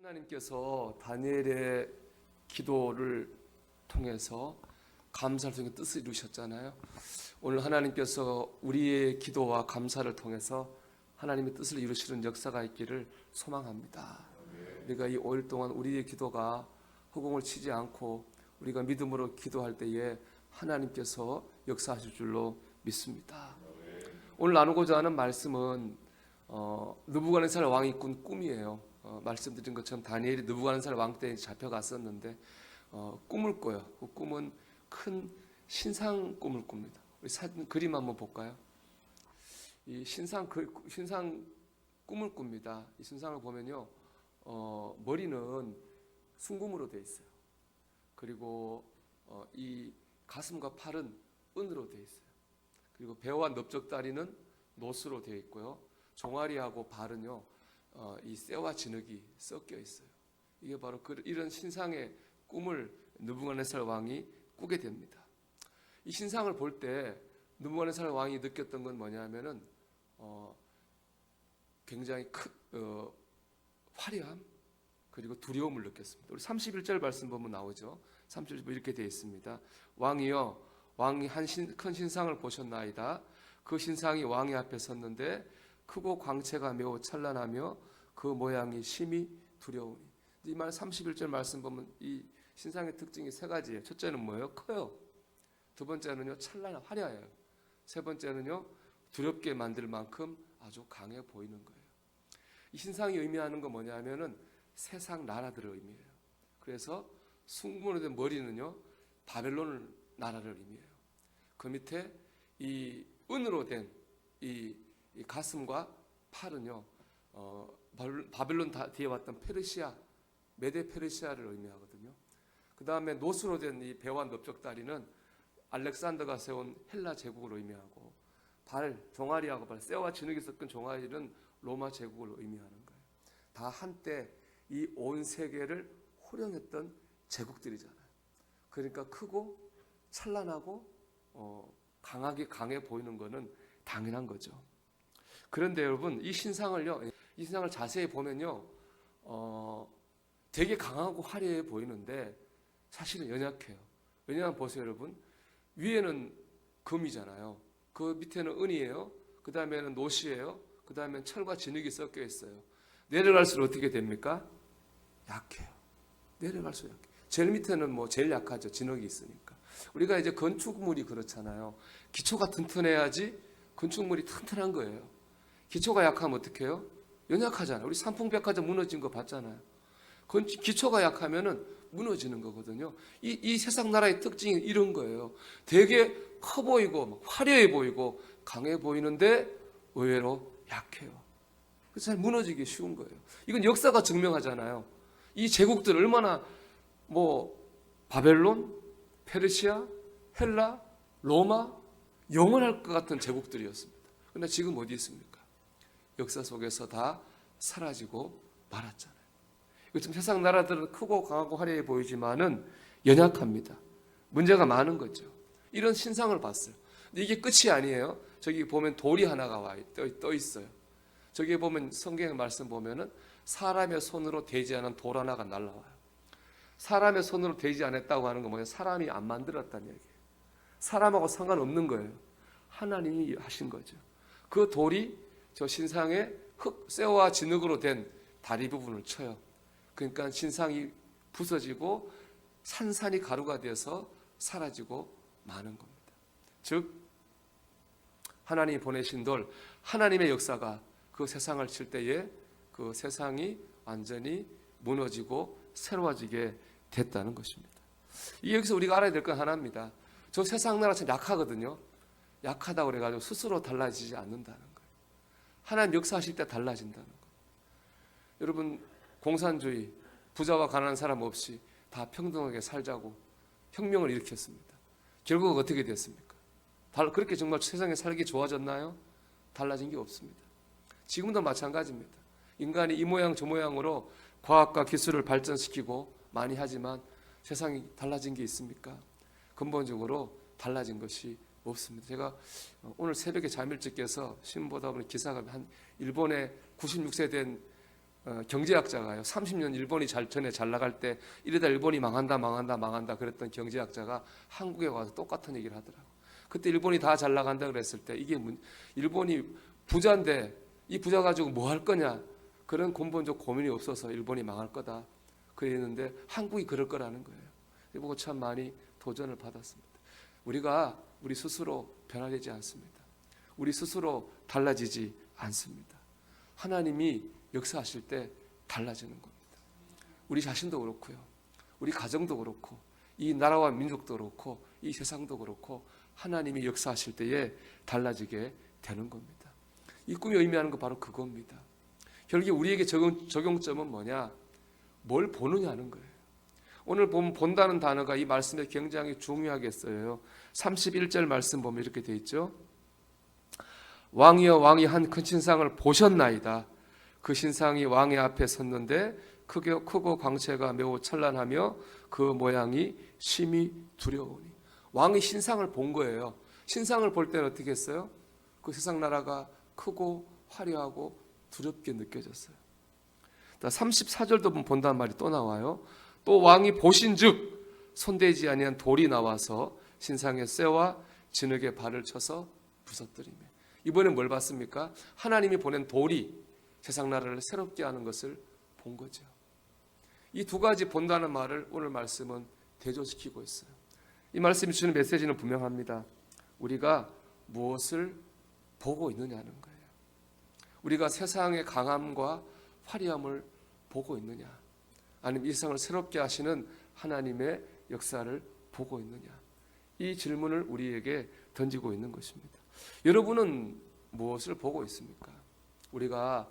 하나님께서 다니엘의 기도를 통해서 감사를 통해 뜻을 이루셨잖아요. 오늘 하나님께서 우리의 기도와 감사를 통해서 하나님의 뜻을 이루시는 역사가 있기를 소망합니다. 우리가 이 5일 동안 우리의 기도가 허공을 치지 않고 우리가 믿음으로 기도할 때에 하나님께서 역사하실 줄로 믿습니다. 오늘 나누고자 하는 말씀은 느부갓네살 왕이 꾼 꿈이에요. 말씀드린 것처럼 다니엘이 느부갓네살 왕 때 잡혀갔었는데 꿈을 꿔요. 그 꿈은 큰 신상 꿈을 꿉니다. 우리 사진 그림 한번 볼까요? 이 신상 꿈을 꿉니다. 이 신상을 보면요, 머리는 순금으로 되어 있어요. 그리고 이 가슴과 팔은 은으로 되어 있어요. 그리고 배와 넓적다리는 노스로 되어 있고요. 종아리하고 발은요, 이 쇠와 진흙이 섞여 있어요. 이게 바로 이런 신상의 꿈을 느부갓네살 왕이 꾸게 됩니다. 이 신상을 볼 때 느부갓네살 왕이 느꼈던 건 뭐냐면은 굉장히 큰 화려함 그리고 두려움을 느꼈습니다. 우리 31절 말씀 보면 나오죠. 31절 이렇게 되어 있습니다. 왕이여, 왕이 큰 신상을 보셨나이다. 그 신상이 왕의 앞에 섰는데 크고 광채가 매우 찬란하며 그 모양이 심히 두려우니. 이 말 31절 말씀 보면 이 신상의 특징이 세 가지예요. 첫째는 뭐예요? 커요. 두 번째는요, 찬란한 화려해요. 세 번째는요, 두렵게 만들 만큼 아주 강해 보이는 거예요. 이 신상이 의미하는 건 뭐냐면은 세상 나라들을 의미해요. 그래서 순금으로 된 머리는요, 바벨론 나라를 의미해요. 그 밑에 이 은으로 된 이 가슴과 팔은요, 바벨론 뒤에 왔던 페르시아, 메데 페르시아를 의미하거든요. 그 다음에 노스로 된 이 배와 넓적다리는 알렉산더가 세운 헬라 제국을 의미하고, 종아리하고 발, 쇠와 진흙이 섞은 종아리는 로마 제국을 의미하는 거예요. 다 한때 이 온 세계를 호령했던 제국들이잖아요. 그러니까 크고 찬란하고 강해 보이는 거는 당연한 거죠. 그런데 여러분, 이 신상을 자세히 보면요, 되게 강하고 화려해 보이는데 사실은 연약해요. 왜냐하면 보세요, 여러분. 위에는 금이잖아요. 그 밑에는 은이에요. 그 다음에는 노시예요. 그 다음에는 철과 진흙이 섞여 있어요. 내려갈수록 어떻게 됩니까? 약해요. 내려갈수록 약해요. 제일 밑에는 제일 약하죠. 진흙이 있으니까. 우리가 이제 건축물이 그렇잖아요. 기초가 튼튼해야지 건축물이 튼튼한 거예요. 기초가 약하면 어떻게 해요? 연약하잖아요. 우리 삼풍백화점 무너진 거 봤잖아요. 기초가 약하면은 무너지는 거거든요. 이 세상 나라의 특징이 이런 거예요. 되게 커 보이고 화려해 보이고 강해 보이는데 의외로 약해요. 그래서 잘 무너지기 쉬운 거예요. 이건 역사가 증명하잖아요. 이 제국들 얼마나 바벨론, 페르시아, 헬라, 로마 영원할 것 같은 제국들이었습니다. 그런데 지금 어디 있습니까? 역사 속에서 다 사라지고 말았잖아요. 요즘 세상 나라들은 크고 강하고 화려해 보이지만은 연약합니다. 문제가 많은 거죠. 이런 신상을 봤어요. 근데 이게 끝이 아니에요. 저기 보면 돌이 하나가 떠 있어요. 저기 보면 성경 말씀 보면은 사람의 손으로 되지 않은 돌 하나가 날라와요. 사람의 손으로 되지 않았다고 하는 건 뭐예요? 사람이 안 만들었다는 얘기예요. 사람하고 상관없는 거예요. 하나님이 하신 거죠. 그 돌이 저 신상의 쇠와 진흙으로 된 다리 부분을 쳐요. 그러니까 신상이 부서지고 산산이 가루가 되어서 사라지고 마는 겁니다. 즉 하나님이 보내신 돌, 하나님의 역사가 그 세상을 칠 때에 그 세상이 완전히 무너지고 새로워지게 됐다는 것입니다. 이 여기서 우리가 알아야 될 건 하나입니다. 저 세상 나라 참 약하거든요. 약하다고 그래가지고 스스로 달라지지 않는다는 거예요. 하나님 역사하실 때 달라진다는 거예요. 여러분, 공산주의, 부자와 가난한 사람 없이 다 평등하게 살자고 혁명을 일으켰습니다. 결국 어떻게 됐습니까? 그렇게 정말 세상에 살기 좋아졌나요? 달라진 게 없습니다. 지금도 마찬가지입니다. 인간이 이 모양 저 모양으로 과학과 기술을 발전시키고 많이 하지만 세상이 달라진 게 있습니까? 근본적으로 달라진 것이 없습니다. 제가 오늘 새벽에 잠 일찍 깨서 신문 보다 보니 기사가 일본의 96세 된 경제학자가요. 30년 일본이 전에 잘 나갈 때 이러다 일본이 망한다 그랬던 경제학자가 한국에 와서 똑같은 얘기를 하더라고. 그때 일본이 다 잘 나간다 그랬을 때 이게 일본이 부자인데 이 부자 가지고 뭐 할 거냐, 그런 근본적 고민이 없어서 일본이 망할 거다 그랬는데 한국이 그럴 거라는 거예요. 이 보고 참 많이 도전을 받았습니다. 우리가 우리 스스로 변화되지 않습니다. 우리 스스로 달라지지 않습니다. 하나님이 역사하실 때 달라지는 겁니다. 우리 자신도 그렇고요. 우리 가정도 그렇고 이 나라와 민족도 그렇고 이 세상도 그렇고 하나님이 역사하실 때에 달라지게 되는 겁니다. 이 꿈이 의미하는 거 바로 그겁니다. 결국 우리에게 적용점은 뭐냐? 뭘 보느냐는 거예요. 오늘 본다는 단어가 이 말씀에 굉장히 중요하게 써요. 31절 말씀 보면 이렇게 돼 있죠. 왕이여 왕이 한 큰 신상을 보셨나이다. 그 신상이 왕의 앞에 섰는데 크고 광채가 매우 찬란하며 그 모양이 심히 두려우니. 왕이 신상을 본 거예요. 신상을 볼 때는 어떻게 했어요? 그 세상 나라가 크고 화려하고 두렵게 느껴졌어요. 34절도 본다는 말이 또 나와요. 또 왕이 보신즉 손대지 아니한 돌이 나와서 신상의 쇠와 진흙에 발을 쳐서 부서뜨리며. 이번엔 뭘 봤습니까? 하나님이 보낸 돌이 세상 나라를 새롭게 하는 것을 본 거죠. 이 두 가지 본다는 말을 오늘 말씀은 대조시키고 있어요. 이 말씀이 주는 메시지는 분명합니다. 우리가 무엇을 보고 있느냐는 거예요. 우리가 세상의 강함과 화려함을 보고 있느냐, 아니면 이 세상을 새롭게 하시는 하나님의 역사를 보고 있느냐, 이 질문을 우리에게 던지고 있는 것입니다. 여러분은 무엇을 보고 있습니까? 우리가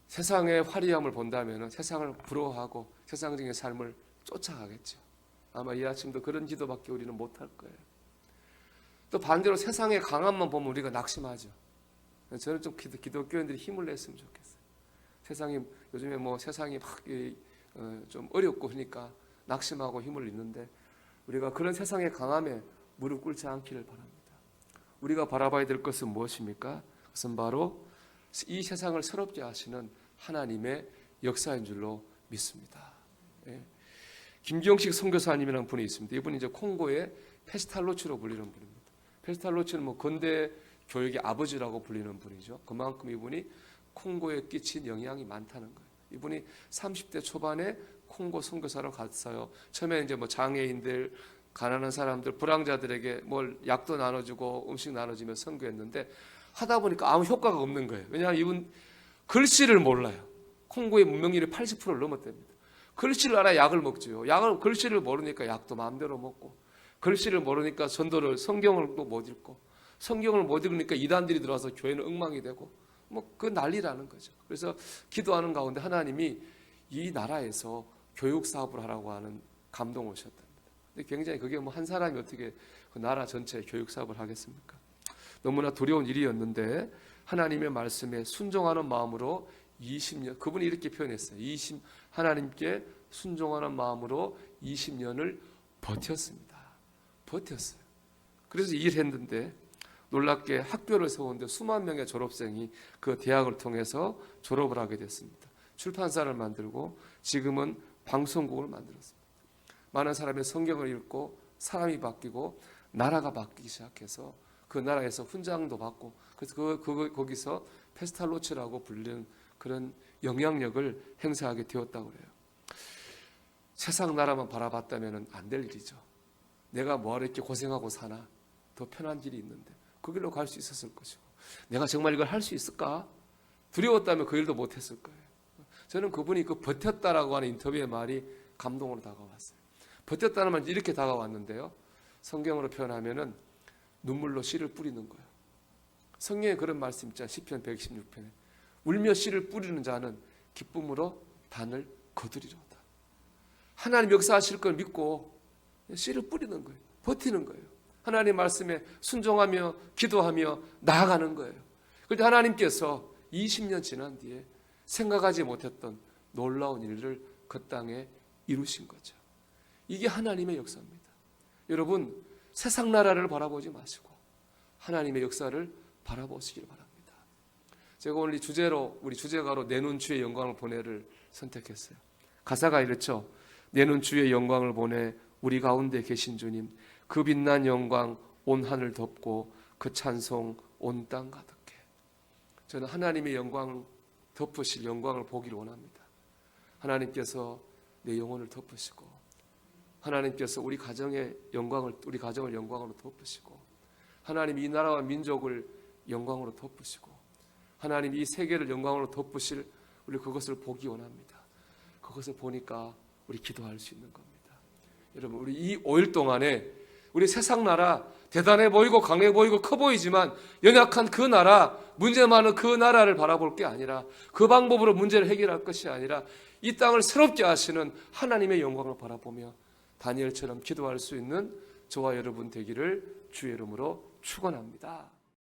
세상의 화려함을 본다면 세상을 부러워하고 세상적인 삶을 쫓아가겠죠. 아마 이 아침도 그런 기도밖에 우리는 못할 거예요. 또 반대로 세상의 강함만 보면 우리가 낙심하죠. 저는 좀 기독교인들이 힘을 냈으면 좋겠어요. 세상이 요즘에 세상이 막 좀 어렵고 하니까 낙심하고 힘을 잃는데 우리가 그런 세상의 강함에 무릎 꿇지 않기를 바랍니다. 우리가 바라봐야 될 것은 무엇입니까? 그것은 바로 이 세상을 새롭게 하시는 하나님의 역사인 줄로 믿습니다. 예. 김기영식 선교사님이라는 분이 있습니다. 이분이 이제 콩고의 페스탈로치로 불리는 분입니다. 페스탈로치는 근대 교육의 아버지라고 불리는 분이죠. 그만큼 이분이 콩고에 끼친 영향이 많다는 거예요. 이분이 30대 초반에 콩고 선교사로 갔어요. 처음에 이제 장애인들, 가난한 사람들, 불황자들에게 약도 나눠주고 음식 나눠주며 선교했는데 하다 보니까 아무 효과가 없는 거예요. 왜냐하면 이분 글씨를 몰라요. 콩고의 문명률이 80%를 넘었답니다. 글씨를 알아야 약을 먹죠. 글씨를 모르니까 약도 마음대로 먹고, 글씨를 모르니까 전도를, 성경을 또 못 읽고, 성경을 못 읽으니까 이단들이 들어와서 교회는 엉망이 되고 그 난리라는 거죠. 그래서 기도하는 가운데 하나님이 이 나라에서 교육 사업을 하라고 하는 감동을 오셨답니다. 근데 굉장히 그게 한 사람이 어떻게 그 나라 전체에 교육 사업을 하겠습니까? 너무나 두려운 일이었는데 하나님의 말씀에 순종하는 마음으로 20년, 그분이 이렇게 표현했어요. 하나님께 순종하는 마음으로 20년을 버텼습니다. 버텼어요. 그래서 일했는데 놀랍게 학교를 세우는데 수만 명의 졸업생이 그 대학을 통해서 졸업을 하게 됐습니다. 출판사를 만들고 지금은 방송국을 만들었습니다. 많은 사람이 성경을 읽고 사람이 바뀌고 나라가 바뀌기 시작해서 그 나라에서 훈장도 받고 그래서 거기서 페스탈로치라고 불리는 그런 영향력을 행사하게 되었다고 그래요. 세상 나라만 바라봤다면 안 될 일이죠. 내가 뭐하러 이렇게 고생하고 사나? 더 편한 길이 있는데 그 길로 갈 수 있었을 것이고 내가 정말 이걸 할 수 있을까? 두려웠다면 그 일도 못했을 거예요. 저는 그분이 그 버텼다라고 하는 인터뷰의 말이 감동으로 다가왔어요. 버텼다는 말이 이렇게 다가왔는데요. 성경으로 표현하면은 눈물로 씨를 뿌리는 거예요. 성경에 그런 말씀 있잖아요. 시편 116편에 울며 씨를 뿌리는 자는 기쁨으로 단을 거두리로다. 하나님 역사하실 걸 믿고 씨를 뿌리는 거예요. 버티는 거예요. 하나님 말씀에 순종하며 기도하며 나아가는 거예요. 그런데 하나님께서 20년 지난 뒤에 생각하지 못했던 놀라운 일을 그 땅에 이루신 거죠. 이게 하나님의 역사입니다. 여러분 세상 나라를 바라보지 마시고 하나님의 역사를 바라보시길 바랍니다. 제가 오늘 우리 주제가로 내 눈 주의 영광을 보내를 선택했어요. 가사가 이렇죠. 내 눈 주의 영광을 보내 우리 가운데 계신 주님, 그 빛난 영광 온 하늘 덮고 그 찬송 온 땅 가득해. 저는 하나님의 영광 덮으실 영광을 보기를 원합니다. 하나님께서 내 영혼을 덮으시고, 하나님께서 우리 가정을 영광으로 덮으시고, 하나님 이 나라와 민족을 영광으로 덮으시고, 하나님 이 세계를 영광으로 덮으실 우리 그것을 보기 원합니다. 그것을 보니까 우리 기도할 수 있는 겁니다. 여러분, 우리 이 5일 동안에 우리 세상 나라 대단해 보이고 강해 보이고 커 보이지만 연약한 그 나라, 문제 많은 그 나라를 바라볼 게 아니라, 그 방법으로 문제를 해결할 것이 아니라 이 땅을 새롭게 하시는 하나님의 영광을 바라보며 다니엘처럼 기도할 수 있는 저와 여러분 되기를 주의 이름으로 축원합니다.